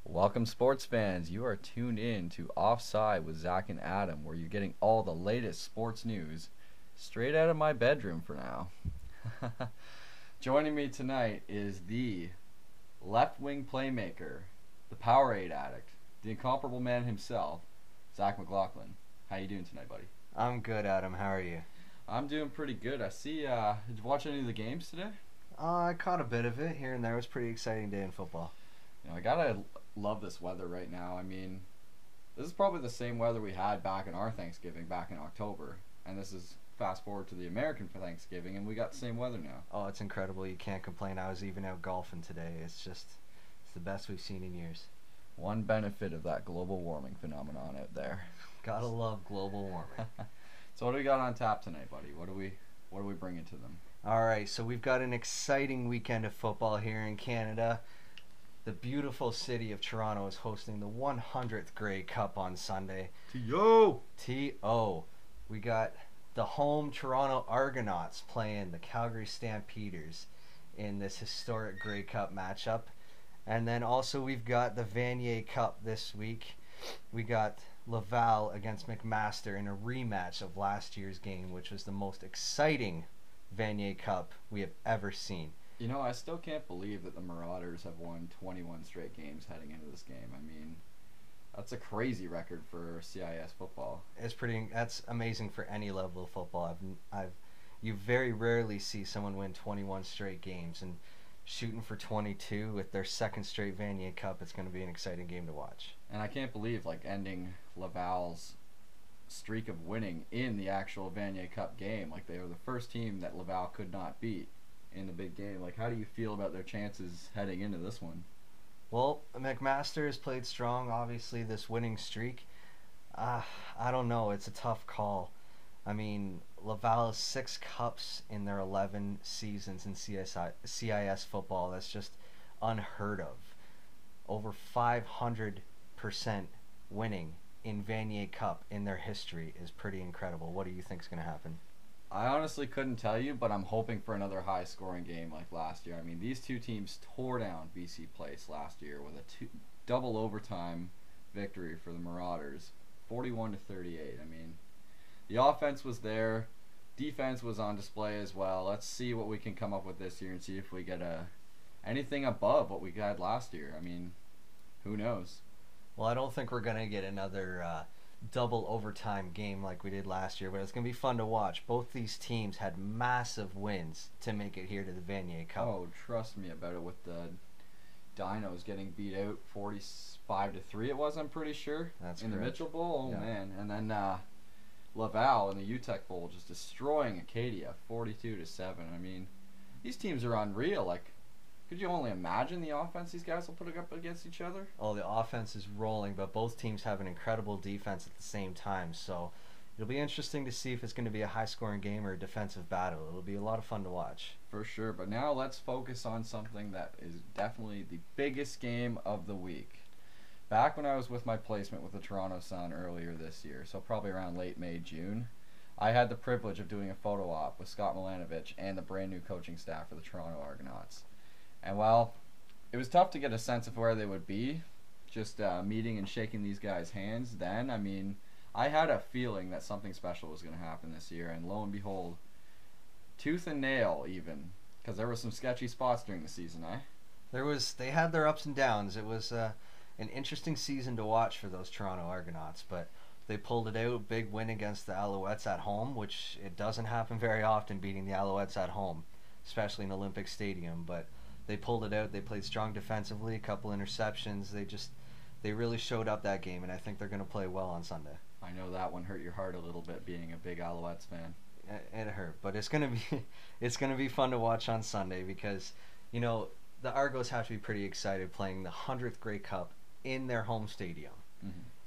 Welcome, sports fans. You are tuned in to Offside with Zach and Adam, where you're getting all the latest sports news straight out of my bedroom for now. Joining me tonight is the left wing playmaker, the Powerade addict, the incomparable man himself, Zach McLaughlin. How you doing tonight, buddy? I'm good, Adam. How are you? I'm doing pretty good. I see. Did you watch any of the games today? I caught a bit of it here and there. It was a pretty exciting day in football. I gotta love this weather right now. I mean, this is probably the same weather we had back in our Thanksgiving back in October, and this is fast forward to the American for Thanksgiving, and we got the same weather now. Oh, it's incredible. You can't complain. I was even out golfing today. It's the best we've seen in years. One benefit of that global warming phenomenon out there. Gotta love global warming. So what do we got on tap tonight, buddy? What are we bringing to them? All right, so we've got an exciting weekend of football here in Canada. The beautiful city of Toronto is hosting the 100th Grey Cup on Sunday. T.O. T.O. We got the home Toronto Argonauts playing the Calgary Stampeders in this historic Grey Cup matchup. And then also we've got the Vanier Cup this week. We got Laval against McMaster in a rematch of last year's game, which was the most exciting Vanier Cup we have ever seen. You know, I still can't believe that the Marauders have won 21 straight games heading into this game. I mean, that's a crazy record for CIS football. That's amazing for any level of football. You very rarely see someone win 21 straight games, and shooting for 22 with their second straight Vanier Cup. It's going to be an exciting game to watch. And I can't believe ending Laval's streak of winning in the actual Vanier Cup game. They were the first team that Laval could not beat in the big game. How do you feel about their chances heading into this one? Well, McMaster has played strong, obviously, this winning streak. I don't know. It's a tough call. I mean, Laval has 6 cups in their 11 seasons in CIS football. That's just unheard of. Over 500% winning in Vanier Cup in their history is pretty incredible. What do you think is going to happen? I honestly couldn't tell you, but I'm hoping for another high-scoring game like last year. I mean, these two teams tore down BC Place last year with a double overtime victory for the Marauders, 41-38. I mean, the offense was there, defense was on display as well. Let's see what we can come up with this year and see if we get anything above what we had last year. I mean, who knows? Well, I don't think we're going to get another double overtime game like we did last year, but it's going to be fun to watch. Both these teams had massive wins to make it here to the Vanier Cup. Oh, trust me about it, with the Dinos getting beat out 45-3 it was, I'm pretty sure. That's in correct. The Mitchell Bowl. Oh, yeah. Man. And then Laval in the UTEC Bowl just destroying Acadia 42-7. I mean, these teams are unreal. Could you only imagine the offense these guys will put up against each other? Oh, the offense is rolling, but both teams have an incredible defense at the same time. So it'll be interesting to see if it's going to be a high-scoring game or a defensive battle. It'll be a lot of fun to watch. For sure. But now let's focus on something that is definitely the biggest game of the week. Back when I was with my placement with the Toronto Sun earlier this year, so probably around late May, June, I had the privilege of doing a photo op with Scott Milanovich and the brand new coaching staff for the Toronto Argonauts. And while it was tough to get a sense of where they would be, just meeting and shaking these guys' hands then, I mean, I had a feeling that something special was going to happen this year, and lo and behold, tooth and nail even, because there were some sketchy spots during the season, They had their ups and downs. It was an interesting season to watch for those Toronto Argonauts, but they pulled it out. Big win against the Alouettes at home, which it doesn't happen very often, beating the Alouettes at home, especially in Olympic Stadium, but they pulled it out. They played strong defensively, a couple interceptions. They really showed up that game, and I think they're going to play well on Sunday. I know that one hurt your heart a little bit, being a big Alouettes fan. It hurt, but it's going to be fun to watch on Sunday because, the Argos have to be pretty excited playing the 100th Grey Cup in their home stadium,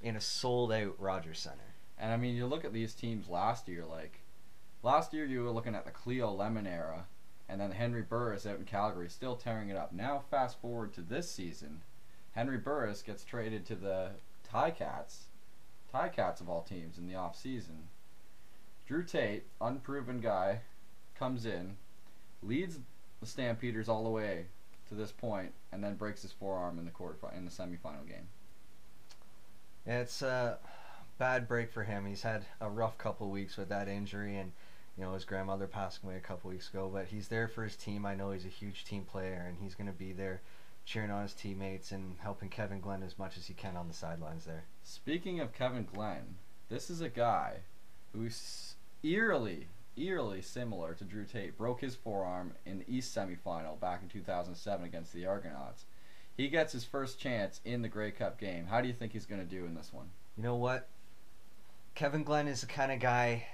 in a sold-out Rogers Center. And I mean, you look at these teams last year. Last year you were looking at the Cleo Lemon era, and then Henry Burris out in Calgary still tearing it up. Now fast forward to this season, Henry Burris gets traded to the Ticats of all teams in the off-season. Drew Tate, unproven guy, comes in, leads the Stampeders all the way to this point, and then breaks his forearm in the semifinal game. Yeah, it's a bad break for him. He's had a rough couple of weeks with that injury, and his grandmother passed away a couple weeks ago. But he's there for his team. I know he's a huge team player, and he's going to be there cheering on his teammates and helping Kevin Glenn as much as he can on the sidelines there. Speaking of Kevin Glenn, this is a guy who's eerily similar to Drew Tate. Broke his forearm in the East semifinal back in 2007 against the Argonauts. He gets his first chance in the Grey Cup game. How do you think he's going to do in this one? You know what? Kevin Glenn is the kind of guy,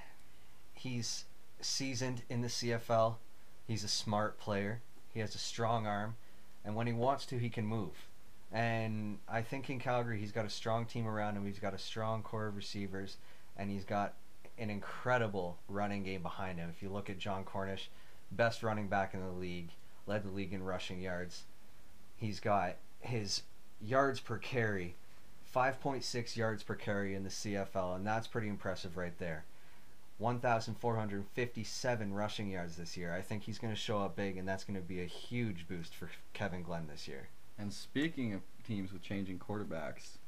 he's seasoned in the CFL. He's a smart player. He has a strong arm. And when he wants to, he can move. And I think in Calgary, he's got a strong team around him. He's got a strong core of receivers. And he's got an incredible running game behind him. If you look at John Cornish, best running back in the league, led the league in rushing yards. He's got his yards per carry, 5.6 yards per carry in the CFL, and that's pretty impressive right there. 1,457 rushing yards this year. I think he's going to show up big, and that's going to be a huge boost for Kevin Glenn this year. And speaking of teams with changing quarterbacks,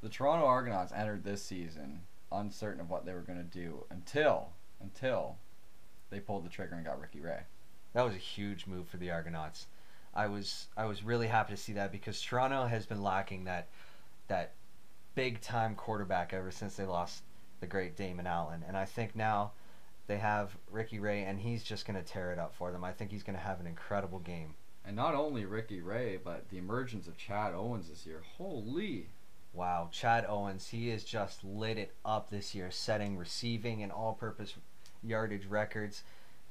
the Toronto Argonauts entered this season uncertain of what they were going to do until they pulled the trigger and got Ricky Ray. That was a huge move for the Argonauts. I was really happy to see that because Toronto has been lacking that big time quarterback ever since they lost the great Damon Allen, and I think now they have Ricky Ray, and he's just going to tear it up for them. I think he's going to have an incredible game. And not only Ricky Ray, but the emergence of Chad Owens this year. Holy! Wow, Chad Owens, he has just lit it up this year, setting receiving and all-purpose yardage records.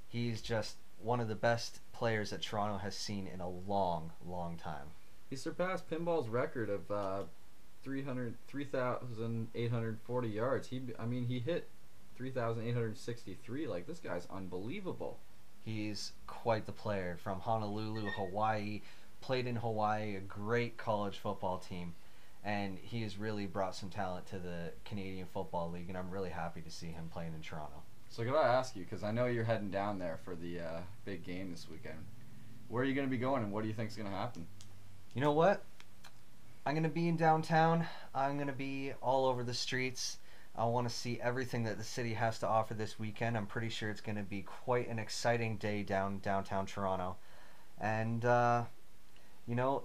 He's just one of the best players that Toronto has seen in a long, long time. He surpassed Pinball's record of 3,840 yards. He hit 3,863. Like, this guy's unbelievable. He's quite the player. From Honolulu, Hawaii, played in Hawaii, a great college football team, and he has really brought some talent to the Canadian Football League, and I'm really happy to see him playing in Toronto. So I gotta ask you, because I know you're heading down there for the big game this weekend. Where are you going to be going, and what do you think is going to happen? You know what? I'm going to be in downtown. I'm going to be all over the streets. I want to see everything that the city has to offer this weekend. I'm pretty sure it's going to be quite an exciting day downtown Toronto. And,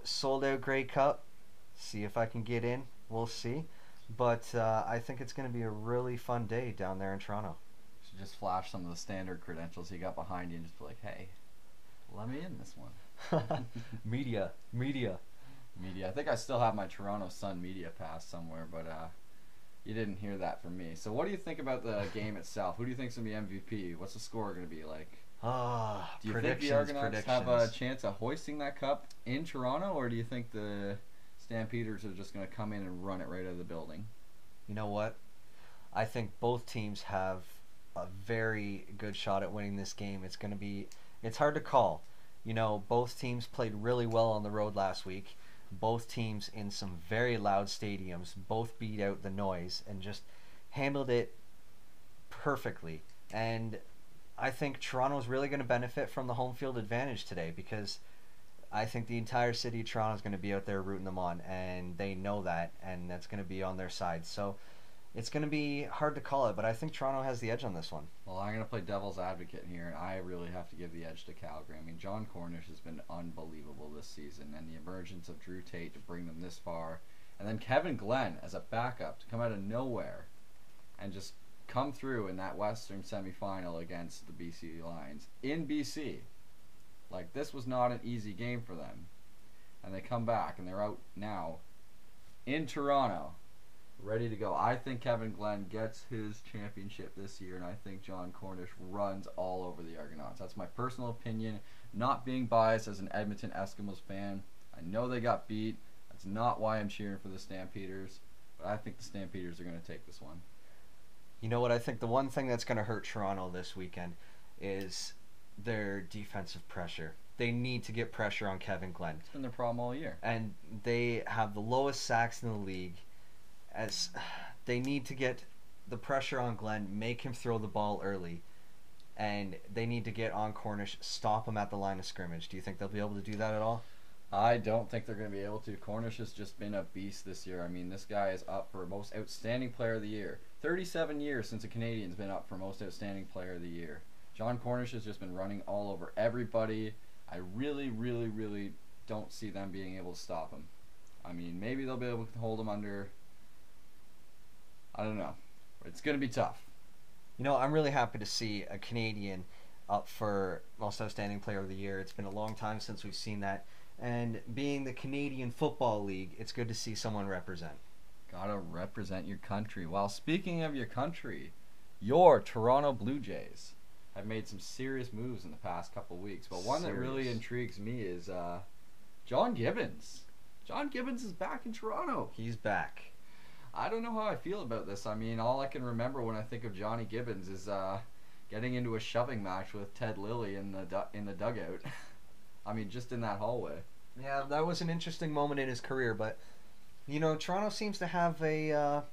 sold out Grey Cup. See if I can get in. We'll see. But I think it's going to be a really fun day down there in Toronto. You should just flash some of the standard credentials you got behind you and just be like, hey, let me in this one. Media. I think I still have my Toronto Sun media pass somewhere, but you didn't hear that from me. So what do you think about the game itself? Who do you think's going to be MVP? What's the score going to be like? Do you think the Argonauts have a chance of hoisting that cup in Toronto, or do you think the Stampeders are just going to come in and run it right out of the building? You know what? I think both teams have a very good shot at winning this game. It's hard to call. Both teams played really well on the road last week. Both teams in some very loud stadiums. Both beat out the noise and just handled it perfectly. And I think Toronto's really going to benefit from the home field advantage today because I think the entire city of Toronto is going to be out there rooting them on, and they know that, and that's going to be on their side. So it's going to be hard to call it, but I think Toronto has the edge on this one. Well, I'm going to play devil's advocate here, and I really have to give the edge to Calgary. I mean, John Cornish has been unbelievable this season, and the emergence of Drew Tate to bring them this far, and then Kevin Glenn as a backup to come out of nowhere and just come through in that Western semifinal against the BC Lions in BC. Like, this was not an easy game for them, and they come back, and they're out now in Toronto, ready to go. I think Kevin Glenn gets his championship this year, and I think John Cornish runs all over the Argonauts. That's my personal opinion, not being biased as an Edmonton Eskimos fan. I know they got beat. That's not why I'm cheering for the Stampeders, but I think the Stampeders are going to take this one. You know what? I think the one thing that's going to hurt Toronto this weekend is their defensive pressure. They need to get pressure on Kevin Glenn. It's been their problem all year. And they have the lowest sacks in the league. As they need to get the pressure on Glenn, make him throw the ball early, and they need to get on Cornish, stop them at the line of scrimmage. Do you think they'll be able to do that at all? I don't think they're going to be able to. Cornish has just been a beast this year. I mean, this guy is up for most outstanding player of the year. 37 years since a Canadian's been up for most outstanding player of the year. John Cornish has just been running all over everybody. I really, really, really don't see them being able to stop him. I mean, maybe they'll be able to hold him under. I don't know. It's going to be tough. You know, I'm really happy to see a Canadian up for most outstanding player of the year. It's been a long time since we've seen that. And being the Canadian Football League, it's good to see someone represent. Gotta represent your country. Well, speaking of your country, your Toronto Blue Jays have made some serious moves in the past couple of weeks. But one that really intrigues me is John Gibbons. John Gibbons is back in Toronto. He's back. I don't know how I feel about this. I mean, all I can remember when I think of Johnny Gibbons is getting into a shoving match with Ted Lilly in the dugout. I mean, just in that hallway. Yeah, that was an interesting moment in his career, but you know, Toronto seems to have a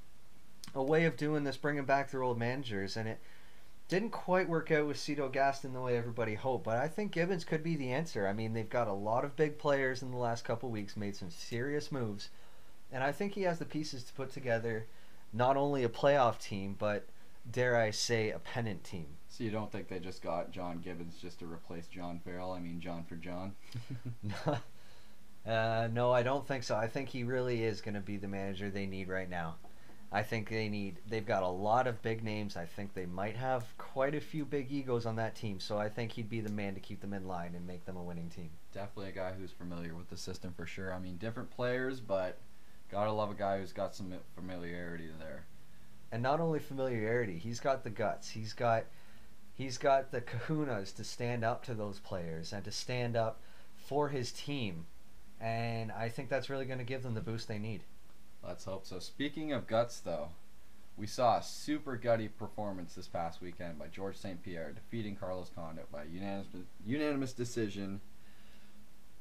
way of doing this, bringing back their old managers, and it didn't quite work out with Cito Gaston the way everybody hoped, but I think Gibbons could be the answer. I mean, they've got a lot of big players in the last couple of weeks, made some serious moves, and I think he has the pieces to put together not only a playoff team, but dare I say, a pennant team. So you don't think they just got John Gibbons just to replace John Farrell? I mean, John for John? No, I don't think so. I think he really is going to be the manager they need right now. I think they've got a lot of big names. I think they might have quite a few big egos on that team, so I think he'd be the man to keep them in line and make them a winning team. Definitely a guy who's familiar with the system for sure. I mean, different players, but gotta love a guy who's got some familiarity there. And not only familiarity, he's got the guts. He's got the kahunas to stand up to those players and to stand up for his team. And I think that's really going to give them the boost they need. Let's hope so. Speaking of guts, though, we saw a super gutty performance this past weekend by George St. Pierre, defeating Carlos Condit by unanimous decision.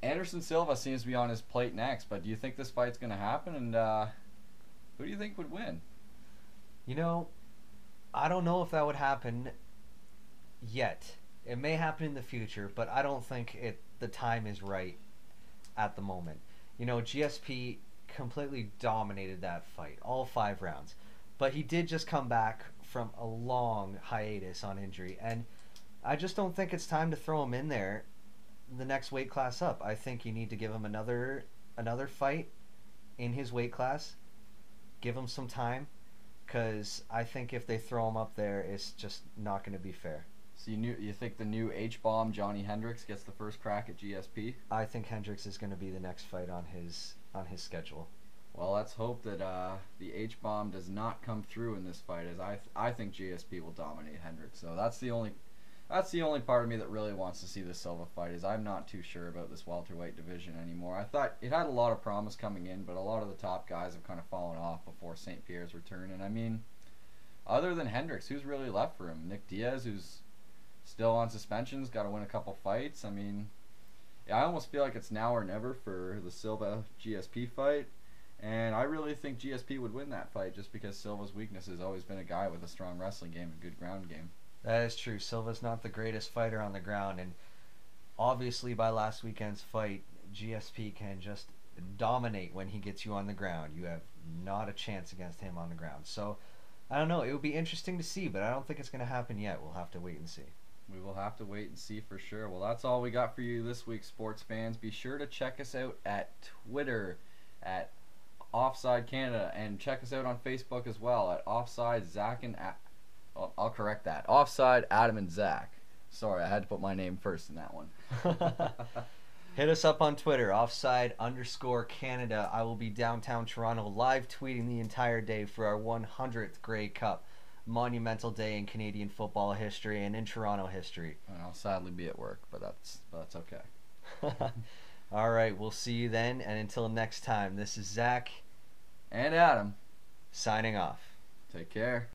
Anderson Silva seems to be on his plate next, but do you think this fight's going to happen? And who do you think would win? You know, I don't know if that would happen yet. It may happen in the future, but I don't think the time is right at the moment. You know, GSP completely dominated that fight, all 5 rounds. But he did just come back from a long hiatus on injury, and I just don't think it's time to throw him in there the next weight class up. I think you need to give him another fight in his weight class. Give him some time, because I think if they throw him up there, it's just not going to be fair. So you think the new H-bomb Johnny Hendricks gets the first crack at GSP? I think Hendricks is going to be the next fight on his schedule. Well, let's hope that the H-bomb does not come through in this fight, as I think GSP will dominate Hendricks. So that's the only part of me that really wants to see the Silva fight, is I'm not too sure about this welterweight division anymore. I thought it had a lot of promise coming in, but a lot of the top guys have kind of fallen off before St. Pierre's return. And I mean, other than Hendricks, who's really left for him? Nick Diaz, who's still on suspensions, got to win a couple fights. I mean, yeah, I almost feel like it's now or never for the Silva GSP fight. And I really think GSP would win that fight, just because Silva's weakness has always been a guy with a strong wrestling game and good ground game. That is true. Silva's not the greatest fighter on the ground, and obviously by last weekend's fight, GSP can just dominate when he gets you on the ground. You have not a chance against him on the ground. So, I don't know. It would be interesting to see, but I don't think it's going to happen yet. We'll have to wait and see. We will have to wait and see for sure. Well, that's all we got for you this week, sports fans. Be sure to check us out at Twitter at Offside Canada, and check us out on Facebook as well at Offside Zach and I'll correct that. Offside Adam and Zach. Sorry, I had to put my name first in that one. Hit us up on Twitter, offside_Canada. I will be downtown Toronto live tweeting the entire day for our 100th Grey Cup. Monumental day in Canadian football history and in Toronto history. And I'll sadly be at work, but that's okay. All right, we'll see you then, and until next time, this is Zach and Adam signing off. Take care.